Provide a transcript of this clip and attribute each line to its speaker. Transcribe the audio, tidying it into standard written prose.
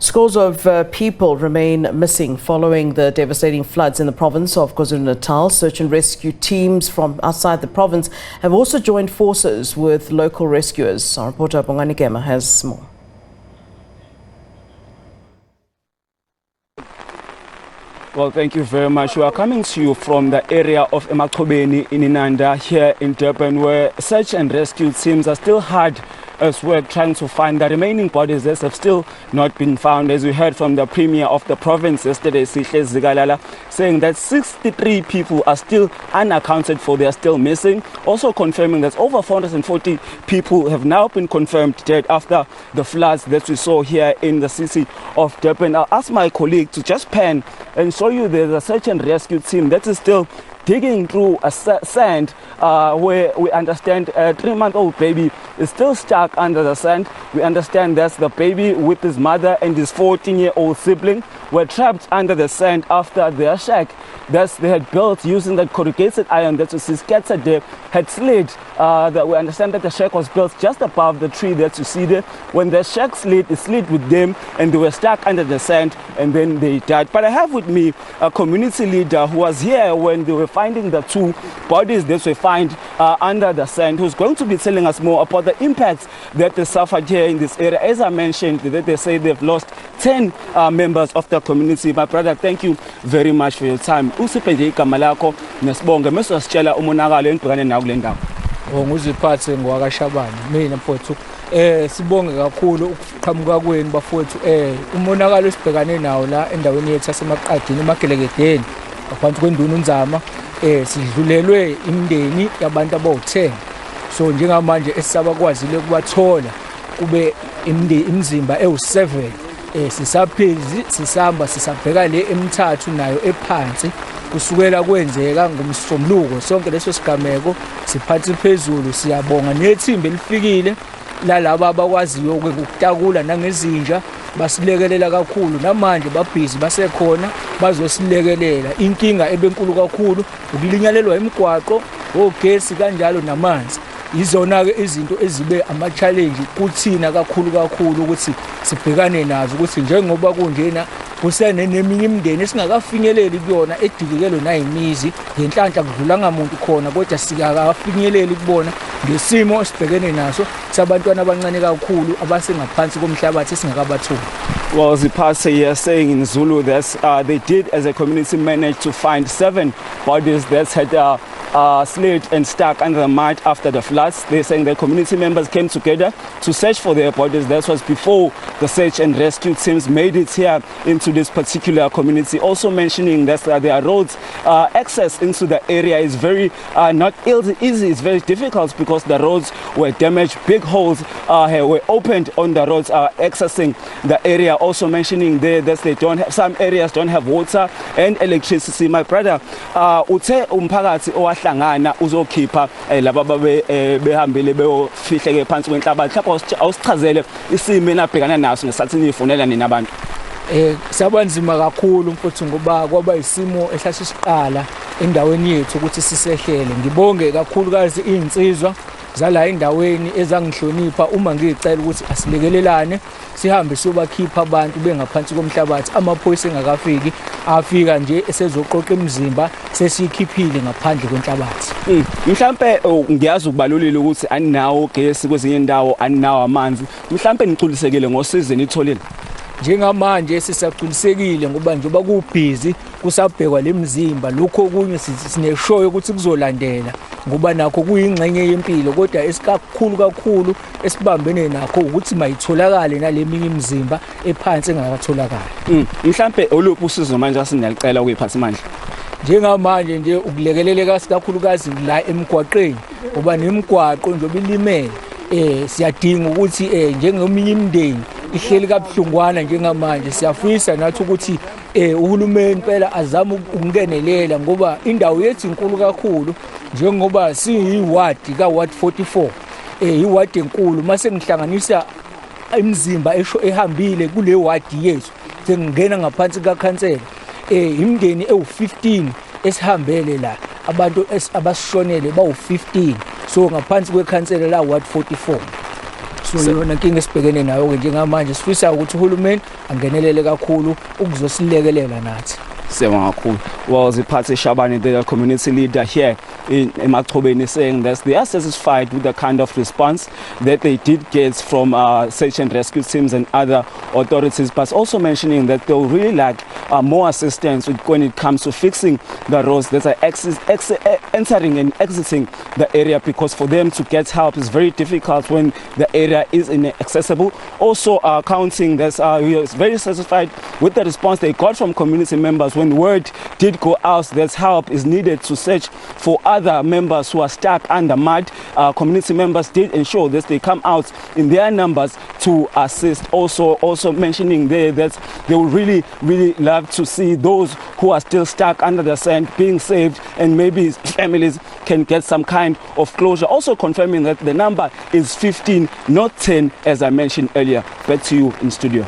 Speaker 1: Scores of people remain missing following the devastating floods in the province of KwaZulu-Natal. Search and rescue teams from outside the province have also joined forces with local rescuers. Our reporter Bongani Gema has more.
Speaker 2: Well, thank you very much. We are coming to you from the area of Emachobeni in Inanda here in Durban, where search and rescue teams are still hard as work trying to find the remaining bodies that have still not been found. As we heard from the Premier of the province yesterday, Sihle Zikalala, saying that 63 people are still unaccounted for, they are still missing. Also confirming that over 440 people have now been confirmed dead after the floods that we saw here in the city of Durban. I'll ask my colleague to just pan and show you there's a search and rescue team that is still digging through a sand where we understand a 3-month-old baby is still stuck under the sand. We understand that's the baby with his mother and his 14-year-old sibling were trapped under the sand after their shack that they had built using that corrugated iron that you see scattered there had slid. That we understand that the shack was built just above the tree that you see there. When the shack slid, it slid with them and they were stuck under the sand and then they died. But I have with me a community leader who was here when they were finding the two bodies that we find under the sand, who's going to be telling us more about the impacts that they suffered here in this area. As I mentioned, that they say they've lost 10 members of the community. My brother, thank you very much for your time. Usipende igama lakho nesibonge mase wasitshela umonakalo enibhekane nawo kule ndawo.
Speaker 3: Nguziphathe ngwakashabani mina mfowethu sibonge kakhulu ukuqhamuka kwenu bafowethu umonakalo esibhekane nawo la endaweni yethu yasemaqadini emagelekedeni ngaphansi kwenduna unzama sidlulelwe imindeni yabantu abawu10 so njengamanje esisabakwazile ukubathola kube imizimba ewu7 sisaphezi sisamba sisabheka le emithathu nayo ephansi kusukela kwenzeka ngomsombuluko sonke leso sigameko siphansi phezulu. Siyabonga nethimba elifikile lalabo abakwaziyo ukutakula nangezinja basilekelela kakhulu, namanje babhizi basekhona bazosilekelela. Inkinga ebenkulu kakhulu ukulinyalelwa imigwaqo, ogesi kanjalo namanzi. Izona ke izinto ezibe ama challenge kuthina kakhulu ukuthi sibhekane nazo, ukuthi njengoba kunjena kusene neminye imindeni esingakafinyeleli kuyona edikikelwe nayimizi ngenhlanhla kudlula ngamuntu khona, kodwa sikakafinyeleli kubona ngesimo esibhekene naso sabantwana abancane kakhulu abasengaphansi komhlabathi esingakabathola.
Speaker 2: Well, Zipase here saying in Zulu that they did as a community manage to find 7 bodies that had slid and stuck under the mud after the floods. They're saying the community members came together to search for their bodies. That was before the search and rescue teams made it here into this particular community. Also mentioning that there are roads, access into the area is very not easy, it's very difficult because the roads were damaged. Big holes were opened on the roads accessing the area. Also mentioning there that they don't have, some areas don't have water and electricity. My brother, uthe umphakathi owahlangana uzokhipha laba behambile beyofihle ke phansi kwenhlabathi. Lapho awusichazele isimo enabhekana naso ngesathi nifunela nina abantu.
Speaker 3: Sabanzima kakhulu mfowethu ngoba kwaba isimo ehlashisiqala endaweni yethu ukuthi sisehlele. Ngibonge kakhulukazi insizwa zala endaweni ezangihlonipha uma ngicela ukuthi asilekelelane sihambe siyobakhipha abantu bengaphansi komhlabathi. Amaphoyisa engakafiki afika nje esezoqoqa imizimba sesikhiphile ngaphandle kwenhlabathi.
Speaker 2: Mhlambe ngiyazi ukubalulile ukuthi aninawo gesi kwezinye indawo, aninawo amanzi. Mhlambe niculisekile ngosizo nitholile.
Speaker 3: Njengamanje sisaqinisekile ngoba njengoba kubhizi kusabhekwa lemizimba, lokho okunye sineshoyo ukuthi kuzolandela ngoba nakho kuyingxenye yempilo, kodwa kakhulu esibambene nakho ukuthi mayitholakale naleminye imizimba ephansi engakatholakala.
Speaker 2: Mhlambe oluphi usizo manje asingalicela ukuyiphatha amandla?
Speaker 3: Njengamanje nje ukulekeleleka kakhulukazi la emgwaqeni ngoba nemigwaqo njengoba ilimele siyadinga ukuthi njengeminye imindeni ihleli kabuhlungwana njengamanje. Siyafisa nathi ukuthi uhulumeni phela azama ukungenelela ngoba indawo yethu inkulu kakhulu, njengoba siyiwadi kaWard 44 iwadi enkulu. Mase ngihlanganisa imizimba ehambile kule wadi yethu sengingena ngaphansi kakhansela imindeni ewu15 esihambele la, abantu abasishonele bawu15 so ngaphansi kwekhansela la Ward 44. so yona inkinga esibhekene nayo ke njengamanje sifisa ukuthi uhulumeni angenelele kakhulu ukuzosilekelela nathi.
Speaker 2: Well, Ziphathe Shabane, the community leader here in Emachobeni, saying that they are satisfied with the kind of response that they did get from search and rescue teams and other authorities, but also mentioning that they will really like more assistance when it comes to fixing the roads that are entering and exiting the area, because for them to get help is very difficult when the area is inaccessible. Also counting that he is very satisfied with the response they got from community members when word did go out that help is needed to search for other members who are stuck under mud. Community members did ensure that they come out in their numbers to assist. Also mentioning there that they would really love to see those who are still stuck under the sand being saved, and maybe families can get some kind of closure. Also confirming that the number is 15, not 10, as I mentioned earlier. Back to you in studio.